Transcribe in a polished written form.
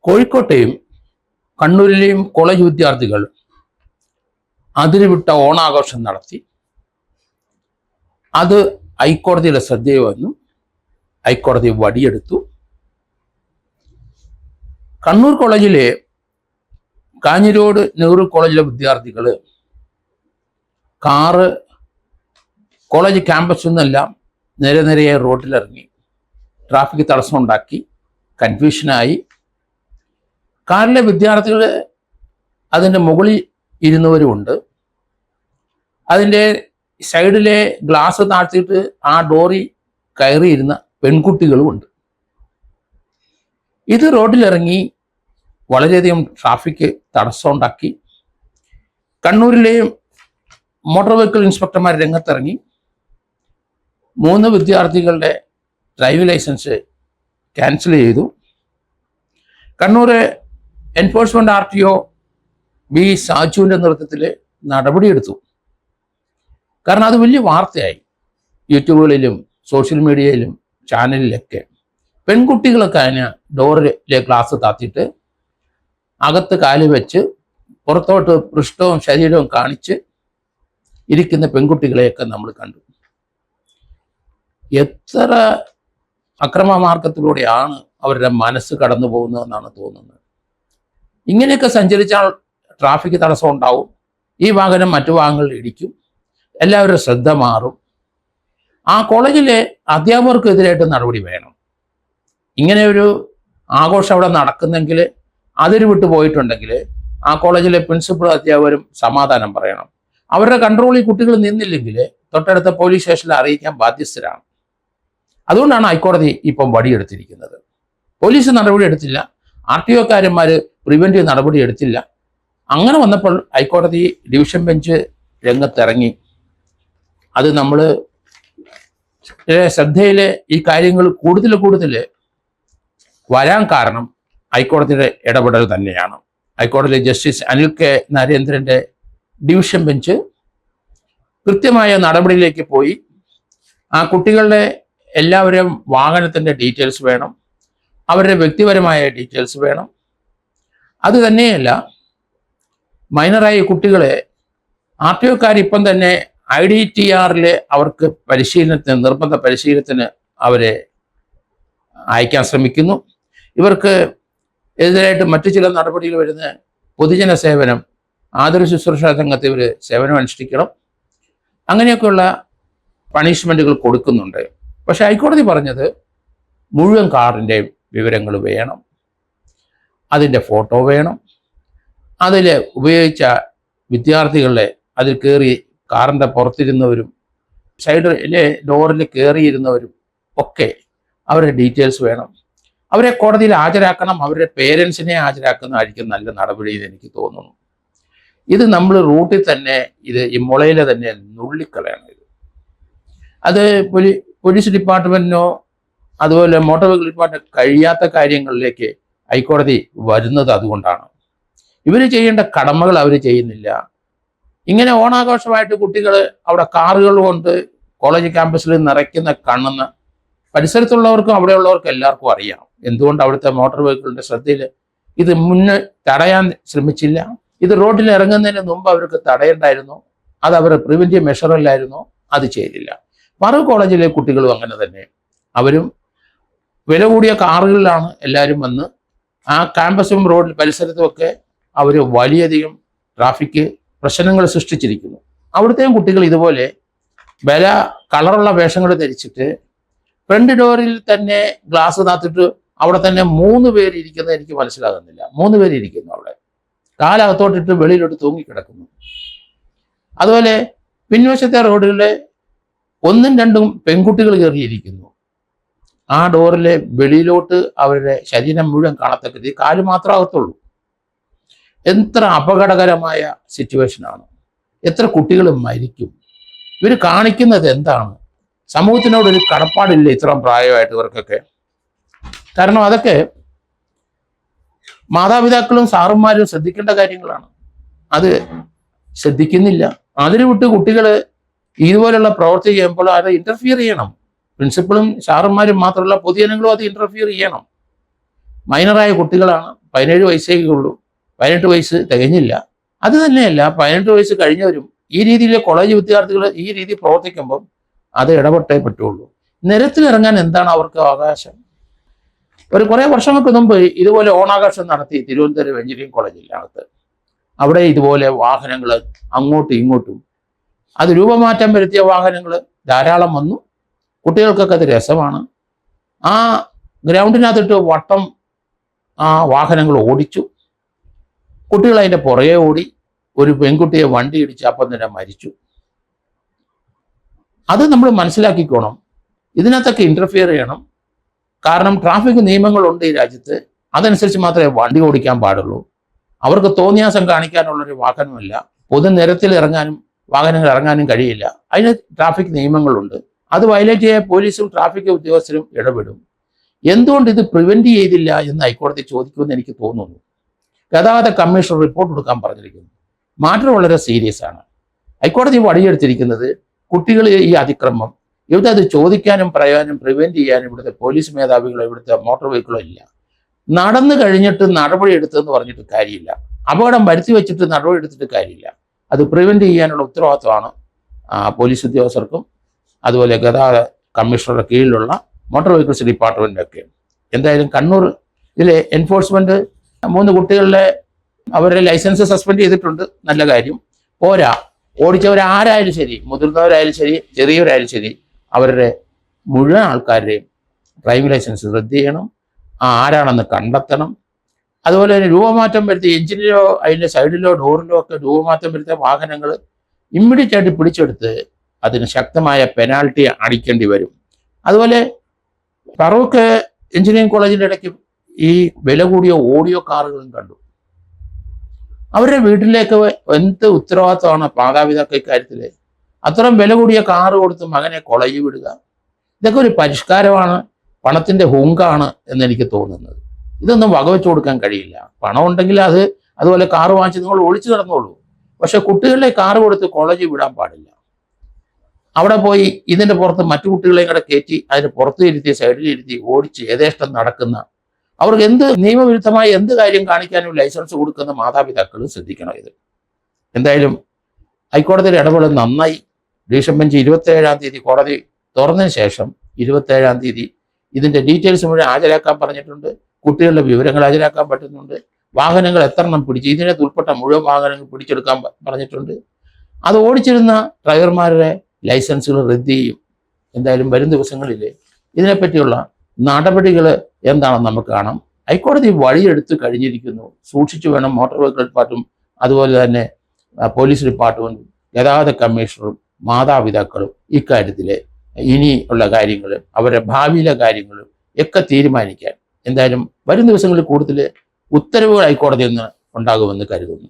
കോഴിക്കോട്ടെയും കണ്ണൂരിലെയും college വിദ്യാർത്ഥികൾ അതിരുവിട്ട ഓണാഘോഷം നടത്തി. അത് ഹൈക്കോടതിയുടെ ശ്രദ്ധയിൽ വന്നു. ഹൈക്കോടതി വടിയെടുത്തു. കണ്ണൂർ കോളേജിലെ കാഞ്ഞിരോട് നെഹ്റു കോളേജിലെ വിദ്യാർത്ഥികൾ കാറ് കോളേജ് ക്യാമ്പസിൽ നിന്നെല്ലാം നിരനിരയെ റോഡിലിറങ്ങി ട്രാഫിക് തടസ്സം ഉണ്ടാക്കി, കൺഫ്യൂഷനായി. കാറിലെ വിദ്യാർത്ഥികൾ അതിൻ്റെ മുകളിൽ ഇരുന്നവരുമുണ്ട്. അതിൻ്റെ സൈഡിലെ ഗ്ലാസ് താഴ്ത്തിയിട്ട് ആ ഡോറിൽ കയറിയിരുന്ന പെൺകുട്ടികളുമുണ്ട്. ഇത് റോഡിലിറങ്ങി വളരെയധികം ട്രാഫിക് തടസ്സം ഉണ്ടാക്കി. കണ്ണൂരിലെയും മോട്ടോർ വെഹിക്കിൾ ഇൻസ്പെക്ടർമാർ രംഗത്തിറങ്ങി 3 വിദ്യാർത്ഥികളുടെ ഡ്രൈവിംഗ് ലൈസൻസ് ക്യാൻസൽ ചെയ്തു. കണ്ണൂർ എൻഫോഴ്സ്മെന്റ് RTO ബി സാജുവിൻ്റെ നേതൃത്വത്തിൽ നടപടിയെടുത്തു. കാരണം അത് വലിയ വാർത്തയായി. യൂട്യൂബുകളിലും സോഷ്യൽ മീഡിയയിലും ചാനലിലൊക്കെ പെൺകുട്ടികളൊക്കെ അതിന് ഡോറിലെ ഗ്ലാസ് താത്തിയിട്ട് അകത്ത് കാല് വെച്ച് പുറത്തോട്ട് പൃഷ്ഠവും ശരീരവും കാണിച്ച് ഇരിക്കുന്ന പെൺകുട്ടികളെയൊക്കെ നമ്മൾ കണ്ടു. എത്ര അക്രമമാർഗത്തിലൂടെയാണ് അവരുടെ മനസ്സ് കടന്നു പോകുന്നതെന്നാണ് തോന്നുന്നത്. ഇങ്ങനെയൊക്കെ സഞ്ചരിച്ചാൽ ട്രാഫിക് തടസ്സം ഉണ്ടാവും. ഈ വാഹനം മറ്റു വാഹനങ്ങളിൽ ഇടിക്കും. എല്ലാവരുടെ ശ്രദ്ധ മാറും. ആ കോളേജിലെ അധ്യാപകർക്കെതിരായിട്ട് നടപടി വേണം. ഇങ്ങനെ ഒരു ആഘോഷം അവിടെ നടക്കുന്നെങ്കിൽ, അതിര് വിട്ടു പോയിട്ടുണ്ടെങ്കിൽ ആ കോളേജിലെ പ്രിൻസിപ്പൽ അധ്യാപകരും സമാധാനം പറയണം. അവരുടെ കൺട്രോളിൽ കുട്ടികൾ നിന്നില്ലെങ്കിൽ തൊട്ടടുത്ത പോലീസ് സ്റ്റേഷനിൽ അറിയിക്കാൻ ബാധ്യസ്ഥരാണ്. അതുകൊണ്ടാണ് ഹൈക്കോടതി ഇപ്പം വടിയെടുത്തിരിക്കുന്നത്. പോലീസ് നടപടി എടുത്തില്ല, RTOക്കാരന്മാർ പ്രിവെന്റീവ് നടപടി എടുത്തില്ല. അങ്ങനെ വന്നപ്പോൾ ഹൈക്കോടതി ഡിവിഷൻ ബെഞ്ച് രംഗത്തിറങ്ങി. അത് നമ്മൾ ശ്രദ്ധയിൽ ഈ കാര്യങ്ങൾ കൂടുതൽ വരാൻ കാരണം ഹൈക്കോടതിയുടെ ഇടപെടൽ തന്നെയാണ്. ഹൈക്കോടതി ജസ്റ്റിസ് അനിൽ കെ നരേന്ദ്രൻ്റെ ഡിവിഷൻ ബെഞ്ച് കൃത്യമായ നടപടിയിലേക്ക് പോയി. ആ കുട്ടികളുടെ എല്ലാവരും വാഹനത്തിൻ്റെ ഡീറ്റെയിൽസ് വേണം, അവരുടെ വ്യക്തിപരമായ ഡീറ്റെയിൽസ് വേണം. അത് തന്നെയല്ല, മൈനറായ കുട്ടികളെ RTOക്കാർ ഇപ്പം തന്നെ IDTR അവർക്ക് നിർബന്ധ പരിശീലനത്തിന് അവരെ അയക്കാൻ ശ്രമിക്കുന്നു. ഇവർക്ക് എതിരായിട്ട് മറ്റു ചില നടപടികൾ വരുന്ന പൊതുജന സേവനം, ആതുര ശുശ്രൂഷ രംഗത്ത് ഇവർ സേവനം അനുഷ്ഠിക്കണം. അങ്ങനെയൊക്കെയുള്ള പണിഷ്മെൻറ്റുകൾ കൊടുക്കുന്നുണ്ട്. പക്ഷെ ഹൈക്കോടതി പറഞ്ഞത് മുഴുവൻ കാറിൻ്റെ വിവരങ്ങൾ വേണം, അതിൻ്റെ ഫോട്ടോ വേണം, അതിൽ ഉപയോഗിച്ച വിദ്യാർത്ഥികളുടെ അതിൽ കയറി കാറിൻ്റെ പുറത്തിരുന്നവരും സൈഡിലെ ഡോറിൽ കയറിയിരുന്നവരും ഒക്കെ അവരുടെ ഡീറ്റെയിൽസ് വേണം. അവരെ കോടതിയിൽ ഹാജരാക്കണം. അവരുടെ പേരൻസിനെ ഹാജരാക്കുന്നതായിരിക്കും നല്ല നടപടി എന്ന് എനിക്ക് തോന്നുന്നു. ഇത് നമ്മൾ റൂട്ടിൽ തന്നെ ഈ മുളയിലെ തന്നെ നുള്ളിക്കളയണം. അത് പോലീസ് ഡിപ്പാർട്ട്മെന്റിനോ അതുപോലെ മോട്ടോർ വെഹിക്കിൾ ഡിപ്പാർട്ട്മെന്റ് കഴിയാത്ത കാര്യങ്ങളിലേക്ക് ഹൈക്കോടതി വരുന്നത് അതുകൊണ്ടാണ്. ഇവർ ചെയ്യേണ്ട കടമകൾ അവർ ചെയ്യുന്നില്ല. ഇങ്ങനെ ഓണാഘോഷമായിട്ട് കുട്ടികൾ അവിടെ കാറുകൾ കൊണ്ട് കോളേജ് ക്യാമ്പസിൽ നിറയ്ക്കുന്ന കാണുന്ന പരിസരത്തുള്ളവർക്കും അവിടെയുള്ളവർക്കും എല്ലാവർക്കും അറിയാം എന്തുകൊണ്ട് അവിടുത്തെ മോട്ടോർ വെഹിക്കിളിന്റെ ശ്രദ്ധയിൽ ഇത് മുന്നേ തടയാൻ ശ്രമിച്ചില്ല. ഇത് റോഡിൽ ഇറങ്ങുന്നതിന് മുമ്പ് അവർക്ക് തടയണ്ടായിരുന്നു. അത് അവരുടെ പ്രിവെന്റീവ് മെഷറല്ലായിരുന്നു. അത് ചെയ്തില്ല. ഫറൂഖ് കോളേജിലെ കുട്ടികളും അങ്ങനെ തന്നെ. അവരും വില കൂടിയ കാറുകളിലാണ് എല്ലാവരും വന്ന് ആ ക്യാമ്പസും റോഡിൽ പരിസരത്തുമൊക്കെ അവർ വലിയധികം ട്രാഫിക് പ്രശ്നങ്ങൾ സൃഷ്ടിച്ചിരിക്കുന്നു. അവിടുത്തെയും കുട്ടികൾ ഇതുപോലെ വില കളറുള്ള വേഷങ്ങൾ ധരിച്ചിട്ട് ഫ്രണ്ട് ഡോറിൽ തന്നെ ഗ്ലാസ് താത്തിട്ട് അവിടെ തന്നെ 3 പേര് ഇരിക്കുന്നത് എനിക്ക് മനസ്സിലാകുന്നില്ല. 3 പേര് ഇരിക്കുന്നു അവിടെ, കാലകത്തോട്ടിട്ട് വെളിയിലോട്ട് തൂങ്ങിക്കിടക്കുന്നു. അതുപോലെ പിൻവശത്തെ റോഡുകളിൽ 1ഉം 2ഉം പെൺകുട്ടികൾ കയറിയിരിക്കുന്നു. ആ ഡോറിലെ വെളിയിലോട്ട് അവരുടെ ശരീരം മുഴുവൻ കാണത്തക്ക രീതി കാല് മാത്രമേ അകത്തുള്ളൂ. എത്ര അപകടകരമായ സിറ്റുവേഷനാണ്. എത്ര കുട്ടികൾ മരിക്കും. ഇവർ കാണിക്കുന്നത് എന്താണ്? സമൂഹത്തിനോടൊരു കടപ്പാടില്ല ഇത്രയും പ്രായമായിട്ട് ഇവർക്കൊക്കെ. കാരണം അതൊക്കെ മാതാപിതാക്കളും സാറുമാരും ശ്രദ്ധിക്കേണ്ട കാര്യങ്ങളാണ്. അത് ശ്രദ്ധിക്കുന്നില്ല. അതിന് വിട്ട് കുട്ടികൾ ഇതുപോലുള്ള പ്രവൃത്തി ചെയ്യുമ്പോൾ അത് ഇന്റർഫിയർ ചെയ്യണം. പ്രിൻസിപ്പളും സാറുമാരും മാത്രമല്ല പൊതുജനങ്ങളും അത് ഇന്റർഫിയർ ചെയ്യണം. മൈനറായ കുട്ടികളാണ്. 17 വയസ്സേ ഉള്ളൂ, 18 വയസ്സ് തികഞ്ഞില്ല. അത് തന്നെയല്ല, 18 വയസ്സ് കഴിഞ്ഞവരും ഈ രീതിയിലെ കോളേജ് വിദ്യാർത്ഥികൾ ഈ രീതിയിൽ പ്രവർത്തിക്കുമ്പോൾ അത് ഇടപെട്ടേ പറ്റുള്ളൂ. നിരത്തിലിറങ്ങാൻ എന്താണ് അവർക്ക് അവകാശം? കുറേ വർഷങ്ങൾക്ക് മുമ്പ് ഇതുപോലെ ഓണാഘോഷം നടത്തി തിരുവനന്തപുരം എഞ്ചിനീയറിംഗ് കോളേജിനകത്ത്. അവിടെ ഇതുപോലെ വാഹനങ്ങൾ അങ്ങോട്ടും ഇങ്ങോട്ടും, അത് രൂപമാറ്റം വരുത്തിയ വാഹനങ്ങൾ ധാരാളം വന്നു. കുട്ടികൾക്കൊക്കെ അത് രസമാണ്. ആ ഗ്രൗണ്ടിനകത്തിട്ട് വട്ടം ആ വാഹനങ്ങൾ ഓടിച്ചു. കുട്ടികൾ അതിൻ്റെ പുറകെ ഓടി. ഒരു പെൺകുട്ടിയെ വണ്ടി ഇടിച്ച് അപ്പം തന്നെ മരിച്ചു. അത് നമ്മൾ മനസ്സിലാക്കിക്കോണം. ഇതിനകത്തൊക്കെ ഇന്റർഫിയർ ചെയ്യണം. കാരണം ട്രാഫിക് നിയമങ്ങളുണ്ട് ഈ രാജ്യത്ത്. അതനുസരിച്ച് മാത്രമേ വണ്ടി ഓടിക്കാൻ പാടുള്ളൂ. അവർക്ക് തോന്നിയാസം കാണിക്കാനുള്ളൊരു വാഹനമല്ല. പൊതുനിരത്തിൽ ഇറങ്ങാനും വാഹനങ്ങൾ ഇറങ്ങാനും കഴിയില്ല. അതിന് ട്രാഫിക് നിയമങ്ങളുണ്ട്. അത് വയലേറ്റ് ചെയ്യാൻ പോലീസും ട്രാഫിക് ഉദ്യോഗസ്ഥരും ഇടപെടും. എന്തുകൊണ്ട് ഇത് പ്രിവെന്റ് ചെയ്തില്ല എന്ന് ഹൈക്കോടതി ചോദിക്കുമെന്ന് എനിക്ക് തോന്നുന്നു. ഗതാഗത കമ്മീഷണർ റിപ്പോർട്ട് കൊടുക്കാൻ പറഞ്ഞിരിക്കുന്നു. മാറ്റർ വളരെ സീരിയസ് ആണ്. ഹൈക്കോടതി വടിയെടുത്തിരിക്കുന്നത് കുട്ടികൾ ഈ അതിക്രമം ഇവിടെ അത് ചോദിക്കാനും പറയാനും പ്രിവെന്റ് ചെയ്യാനും ഇവിടുത്തെ പോലീസ് മേധാവികളോ ഇവിടുത്തെ മോട്ടോർ വെഹിക്കിളോ ഇല്ല. നടന്നു കഴിഞ്ഞിട്ട് നടപടി എടുത്തെന്ന് പറഞ്ഞിട്ട് കാര്യമില്ല. അപകടം വരുത്തി വെച്ചിട്ട് നടപടി എടുത്തിട്ട് കാര്യമില്ല. അത് പ്രിവെന്റ് ചെയ്യാനുള്ള ഉത്തരവാദിത്വമാണ് പോലീസ് ഉദ്യോഗസ്ഥർക്കും അതുപോലെ ഗതാഗത കമ്മീഷണറുടെ കീഴിലുള്ള മോട്ടോർ വെഹിക്കിൾസ് ഡിപ്പാർട്ട്മെന്റിനൊക്കെ. എന്തായാലും കണ്ണൂർ ഇതിലെ എൻഫോഴ്സ്മെന്റ് 3 കുട്ടികളുടെ അവരുടെ ലൈസൻസ് സസ്പെൻഡ് ചെയ്തിട്ടുണ്ട്. നല്ല കാര്യം. പോരാ, ഓടിച്ചവരാരായാലും ശരി, മുതിർന്നവരായാലും ശരി, ചെറിയവരായാലും ശരി, അവരുടെ മുഴുവൻ ആൾക്കാരുടെയും ഡ്രൈവിംഗ് ലൈസൻസ് റദ്ദ് ചെയ്യണം. ആരാണെന്ന് കണ്ടെത്തണം. അതുപോലെ തന്നെ രൂപമാറ്റം വരുത്തിയ എഞ്ചിനിലോ അതിൻ്റെ സൈഡിലോ ഡോറിലോ ഒക്കെ രൂപമാറ്റം വരുത്തിയ വാഹനങ്ങൾ ഇമ്മീഡിയറ്റ് ആയിട്ട് പിടിച്ചെടുത്ത് അതിന് ശക്തമായ പെനാൽറ്റി അടിക്കേണ്ടി വരും. അതുപോലെ ഫറൂഖ് എഞ്ചിനീയറിംഗ് കോളേജിൻ്റെ ഇടയ്ക്ക് ഈ വില കൂടിയ ഓഡിയോ കാറുകളും കണ്ടു. അവരുടെ വീട്ടിലേക്ക് എന്ത് ഉത്തരവാദിത്തമാണ് മാതാപിതാക്കൾ ഇക്കാര്യത്തിൽ? അത്രയും വില കൂടിയ കാറ് കൊടുത്ത് മകനെ കോളേജിൽ വിടുക, ഇതൊക്കെ ഒരു പരിഷ്കാരമാണ്, പണത്തിൻ്റെ ഹുങ്കാണ് എന്നെനിക്ക് തോന്നുന്നത്. ഇതൊന്നും വകവെച്ചു കൊടുക്കാൻ കഴിയില്ല. പണം ഉണ്ടെങ്കിൽ അതുപോലെ കാറ് വാങ്ങിച്ച് നിങ്ങൾ ഒളിച്ചു നടന്നോളൂ. പക്ഷെ കുട്ടികളെ കാറ് കൊടുത്ത് കോളേജിൽ വിടാൻ പാടില്ല. അവിടെ പോയി ഇതിൻ്റെ പുറത്ത് മറ്റു കുട്ടികളെയും കൂടെ കയറ്റി അതിന് പുറത്ത് ഇരുത്തി സൈഡിലിരുത്തി ഓടിച്ച് യഥേഷ്ടം നടക്കുന്ന, അവർക്ക് എന്ത് നിയമവിരുദ്ധമായ എന്ത് കാര്യം കാണിക്കാനും ലൈസൻസ് കൊടുക്കുന്ന മാതാപിതാക്കൾ ശ്രദ്ധിക്കണം ഇത്. എന്തായാലും ഹൈക്കോടതിയുടെ ഇടപെടൽ നന്നായി. ഡിവിഷൻ ബെഞ്ച് 27-ാം തീയതി കോടതി തുറന്നതിന് ശേഷം 27-ാം തീയതി ഇതിൻ്റെ ഡീറ്റെയിൽസ് മുഴുവൻ ഹാജരാക്കാൻ പറഞ്ഞിട്ടുണ്ട്. കുട്ടികളുടെ വിവരങ്ങൾ ഹാജരാക്കാൻ പറ്റുന്നുണ്ട്. വാഹനങ്ങൾ എത്രണ്ണം പിടിച്ച് ഇതിനകത്ത് ഉൾപ്പെട്ട മുഴുവൻ വാഹനങ്ങൾ പിടിച്ചെടുക്കാൻ പറഞ്ഞിട്ടുണ്ട്. അത് ഓടിച്ചിരുന്ന ഡ്രൈവർമാരുടെ ലൈസൻസുകൾ റദ്ദ് ചെയ്യും. എന്തായാലും വരും ദിവസങ്ങളിൽ ഇതിനെപ്പറ്റിയുള്ള നടപടികൾ എന്താണെന്ന് നമുക്ക് കാണാം. ഹൈക്കോടതി വഴിയെടുത്ത് കഴിഞ്ഞിരിക്കുന്നു. സൂക്ഷിച്ചു വേണം മോട്ടോർ വെഹിക്കിൾ ഡിപ്പാർട്ട്മെന്റും അതുപോലെ തന്നെ പോലീസ് ഡിപ്പാർട്ട്മെന്റും ഗതാഗത കമ്മീഷണറും മാതാപിതാക്കളും ഇക്കാര്യത്തിൽ ഇനിയുള്ള കാര്യങ്ങൾ അവരുടെ ഭാവിയിലെ കാര്യങ്ങളും ഒക്കെ തീരുമാനിക്കാൻ എന്തായാലും വരും ദിവസങ്ങളിൽ കൂടുതൽ ഉത്തരവുകൾ ഹൈക്കോടതിയിൽ നിന്ന് ഉണ്ടാകുമെന്ന് കരുതുന്നു.